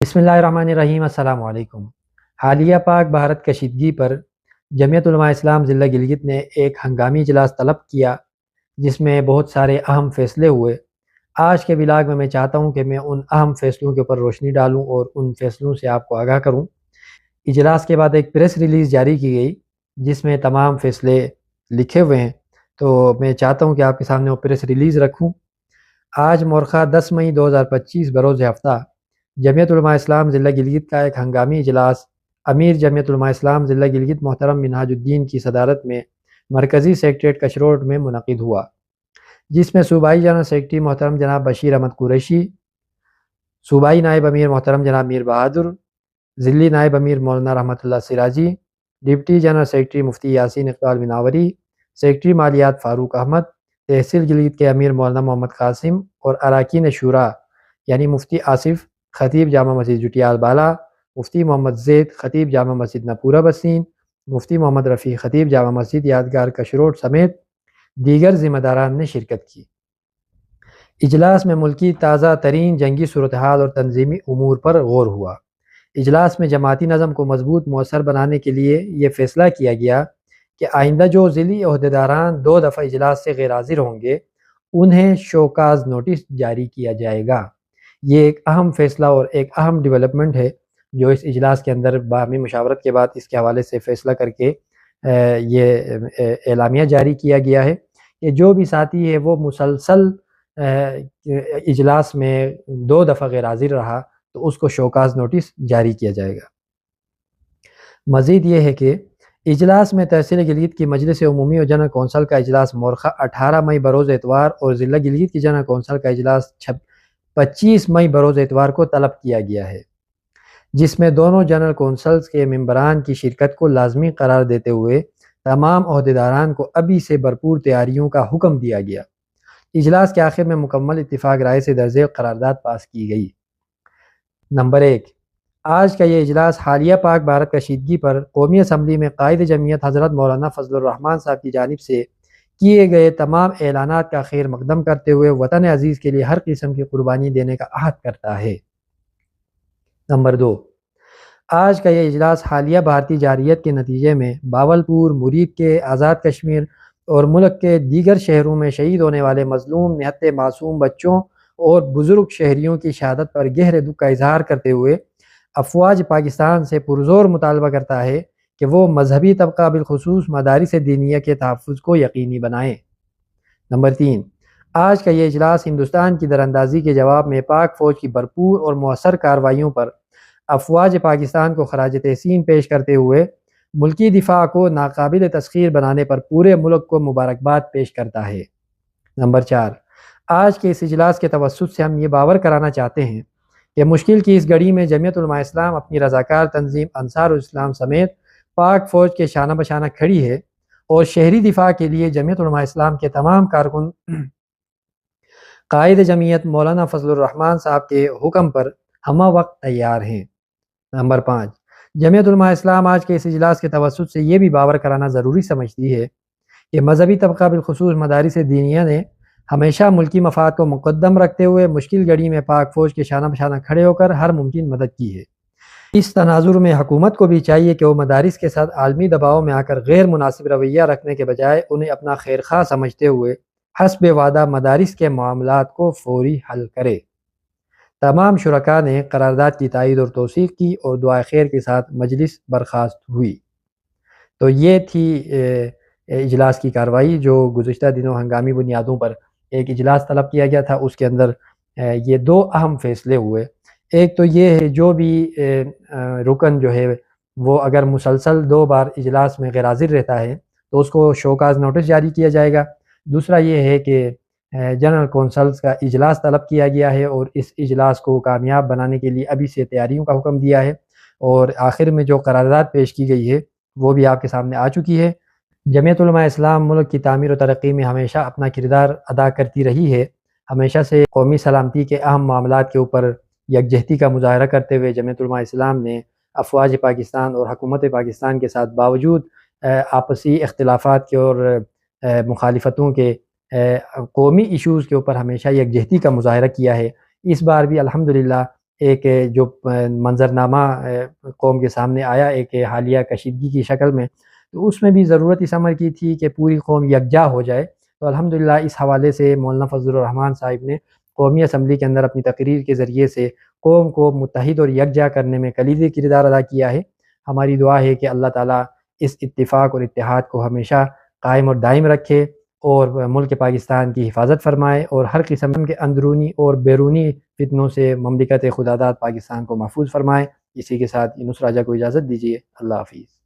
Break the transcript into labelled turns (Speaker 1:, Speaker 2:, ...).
Speaker 1: بسم اللہ الرحمن الرحیم۔ السلام علیکم۔ حالیہ پاک بھارت کشیدگی پر جمعیت علماء اسلام ضلع گلگت نے ایک ہنگامی اجلاس طلب کیا جس میں بہت سارے اہم فیصلے ہوئے۔ آج کے ولاگ میں چاہتا ہوں کہ میں ان اہم فیصلوں کے اوپر روشنی ڈالوں اور ان فیصلوں سے آپ کو آگاہ کروں۔ اجلاس کے بعد ایک پریس ریلیز جاری کی گئی جس میں تمام فیصلے لکھے ہوئے ہیں، تو میں چاہتا ہوں کہ آپ کے سامنے وہ پریس ریلیز رکھوں۔ آج مورخہ 10 مئی 2025 بروز ہفتہ جمعیت علماء اسلام ضلع گلگت کا ایک ہنگامی اجلاس امیر جمعیت علماء اسلام ضلع گلگت محترم منہاج الدین کی صدارت میں مرکزی سیکریٹریٹ کشروٹ میں منعقد ہوا، جس میں صوبائی جنرل سیکریٹری محترم جناب بشیر احمد قریشی، صوبائی نائب امیر محترم جناب میر بہادر، ضلعی نائب امیر مولانا رحمت اللہ سراجی، ڈپٹی جنرل سیکریٹری مفتی یاسین اقبال مناوری، سیکریٹری مالیات فاروق احمد، تحصیل گلگت کے امیر مولانا محمد قاسم اور اراکین شورا یعنی مفتی آصف خطیب جامع مسجد جٹیال بالا، مفتی محمد زید خطیب جامع مسجد نپورہ بسین، مفتی محمد رفیع خطیب جامع مسجد یادگار کشروٹ سمیت دیگر ذمہ داران نے شرکت کی۔ اجلاس میں ملکی تازہ ترین جنگی صورتحال اور تنظیمی امور پر غور ہوا۔ اجلاس میں جماعتی نظم کو مضبوط مؤثر بنانے کے لیے یہ فیصلہ کیا گیا کہ آئندہ جو ضلعی عہدیداران 2 دفعہ اجلاس سے غیر حاضر ہوں گے انہیں شوکاز نوٹس جاری کیا جائے گا۔ یہ ایک اہم فیصلہ اور ایک اہم ڈیولپمنٹ ہے جو اس اجلاس کے اندر باہمی مشاورت کے بعد اس کے حوالے سے فیصلہ کر کے یہ اعلامیہ جاری کیا گیا ہے کہ جو بھی ساتھی ہے وہ مسلسل اجلاس میں 2 دفعہ غیر حاضر رہا تو اس کو شوکاز نوٹس جاری کیا جائے گا۔ مزید یہ ہے کہ اجلاس میں تحصیل گلگت کی مجلس عمومی اور جنرل کونسل کا اجلاس مورخہ 18 مئی بروز اتوار اور ضلع گلگت کی جنرل کونسل کا اجلاس 25 مئی بروز اتوار کو طلب کیا گیا ہے، جس میں دونوں جنرل کونسلز کے ممبران کی شرکت کو لازمی قرار دیتے ہوئے تمام عہدیداران کو ابھی سے بھرپور تیاریوں کا حکم دیا گیا۔ اجلاس کے آخر میں مکمل اتفاق رائے سے درج ذیل قرارداد پاس کی گئی۔ نمبر 1، آج کا یہ اجلاس حالیہ پاک بھارت کشیدگی پر قومی اسمبلی میں قائد جمعیت حضرت مولانا فضل الرحمان صاحب کی جانب سے کیے گئے تمام اعلانات کا خیر مقدم کرتے ہوئے وطن عزیز کے لیے ہر قسم کی قربانی دینے کا عہد کرتا ہے۔ نمبر 2، آج کا یہ اجلاس حالیہ بھارتی جارحیت کے نتیجے میں باولپور، مرید کے آزاد کشمیر اور ملک کے دیگر شہروں میں شہید ہونے والے مظلوم نہت معصوم بچوں اور بزرگ شہریوں کی شہادت پر گہرے دکھ کا اظہار کرتے ہوئے افواج پاکستان سے پرزور مطالبہ کرتا ہے کہ وہ مذہبی طبقہ بالخصوص مدارس دینیہ کے تحفظ کو یقینی بنائیں۔ نمبر 3، آج کا یہ اجلاس ہندوستان کی دراندازی کے جواب میں پاک فوج کی بھرپور اور مؤثر کارروائیوں پر افواج پاکستان کو خراج تحسین پیش کرتے ہوئے ملکی دفاع کو ناقابل تسخیر بنانے پر پورے ملک کو مبارکباد پیش کرتا ہے۔ نمبر 4، آج کے اس اجلاس کے توسط سے ہم یہ باور کرانا چاہتے ہیں کہ مشکل کی اس گھڑی میں جمعیت علماء اسلام اپنی رضاکار تنظیم انصار الاسلام سمیت پاک فوج کے شانہ بشانہ کھڑی ہے اور شہری دفاع کے لیے جمعیت علماء اسلام کے تمام کارکن قائد جمعیت مولانا فضل الرحمان صاحب کے حکم پر ہمہ وقت تیار ہیں۔ نمبر 5، جمعیت علماء اسلام آج کے اس اجلاس کے توسط سے یہ بھی باور کرانا ضروری سمجھتی ہے کہ مذہبی طبقہ بالخصوص مدارس دینیہ نے ہمیشہ ملکی مفاد کو مقدم رکھتے ہوئے مشکل گھڑی میں پاک فوج کے شانہ بشانہ کھڑے ہو کر ہر ممکن مدد کی ہے۔ اس تناظر میں حکومت کو بھی چاہیے کہ وہ مدارس کے ساتھ عالمی دباؤ میں آ کر غیر مناسب رویہ رکھنے کے بجائے انہیں اپنا خیر خواہ سمجھتے ہوئے حسب وعدہ مدارس کے معاملات کو فوری حل کرے۔ تمام شرکاء نے قرارداد کی تائید اور توثیق کی اور دعائے خیر کے ساتھ مجلس برخاست ہوئی۔ تو یہ تھی اجلاس کی کارروائی جو گزشتہ دنوں ہنگامی بنیادوں پر ایک اجلاس طلب کیا گیا تھا۔ اس کے اندر یہ 2 اہم فیصلے ہوئے۔ ایک تو یہ ہے جو بھی رکن جو ہے وہ اگر مسلسل 2 بار اجلاس میں غیر حاضر رہتا ہے تو اس کو شوکاز نوٹس جاری کیا جائے گا۔ دوسرا یہ ہے کہ جنرل کونسلز کا اجلاس طلب کیا گیا ہے اور اس اجلاس کو کامیاب بنانے کے لیے ابھی سے تیاریوں کا حکم دیا ہے، اور آخر میں جو قرارداد پیش کی گئی ہے وہ بھی آپ کے سامنے آ چکی ہے۔ جمعیت علماء اسلام ملک کی تعمیر و ترقی میں ہمیشہ اپنا کردار ادا کرتی رہی ہے۔ ہمیشہ سے قومی سلامتی کے اہم معاملات کے اوپر یکجہتی کا مظاہرہ کرتے ہوئے جمعیت علماء اسلام نے افواج پاکستان اور حکومت پاکستان کے ساتھ باوجود آپسی اختلافات کے اور مخالفتوں کے قومی ایشوز کے اوپر ہمیشہ یکجہتی کا مظاہرہ کیا ہے۔ اس بار بھی الحمدللہ ایک جو منظرنامہ قوم کے سامنے آیا ایک حالیہ کشیدگی کی شکل میں، تو اس میں بھی ضرورت اس عمل کی تھی کہ پوری قوم یکجا ہو جائے۔ تو الحمدللہ اس حوالے سے مولانا فضل الرحمان صاحب نے قومی اسمبلی کے اندر اپنی تقریر کے ذریعے سے قوم کو متحد اور یکجا کرنے میں کلیدی کردار ادا کیا ہے۔ ہماری دعا ہے کہ اللہ تعالیٰ اس اتفاق اور اتحاد کو ہمیشہ قائم اور دائم رکھے اور ملک پاکستان کی حفاظت فرمائے اور ہر قسم کے اندرونی اور بیرونی فتنوں سے مملکت خداداد پاکستان کو محفوظ فرمائے۔ اسی کے ساتھ یونس راجہ کو اجازت دیجیے۔ اللہ حافظ۔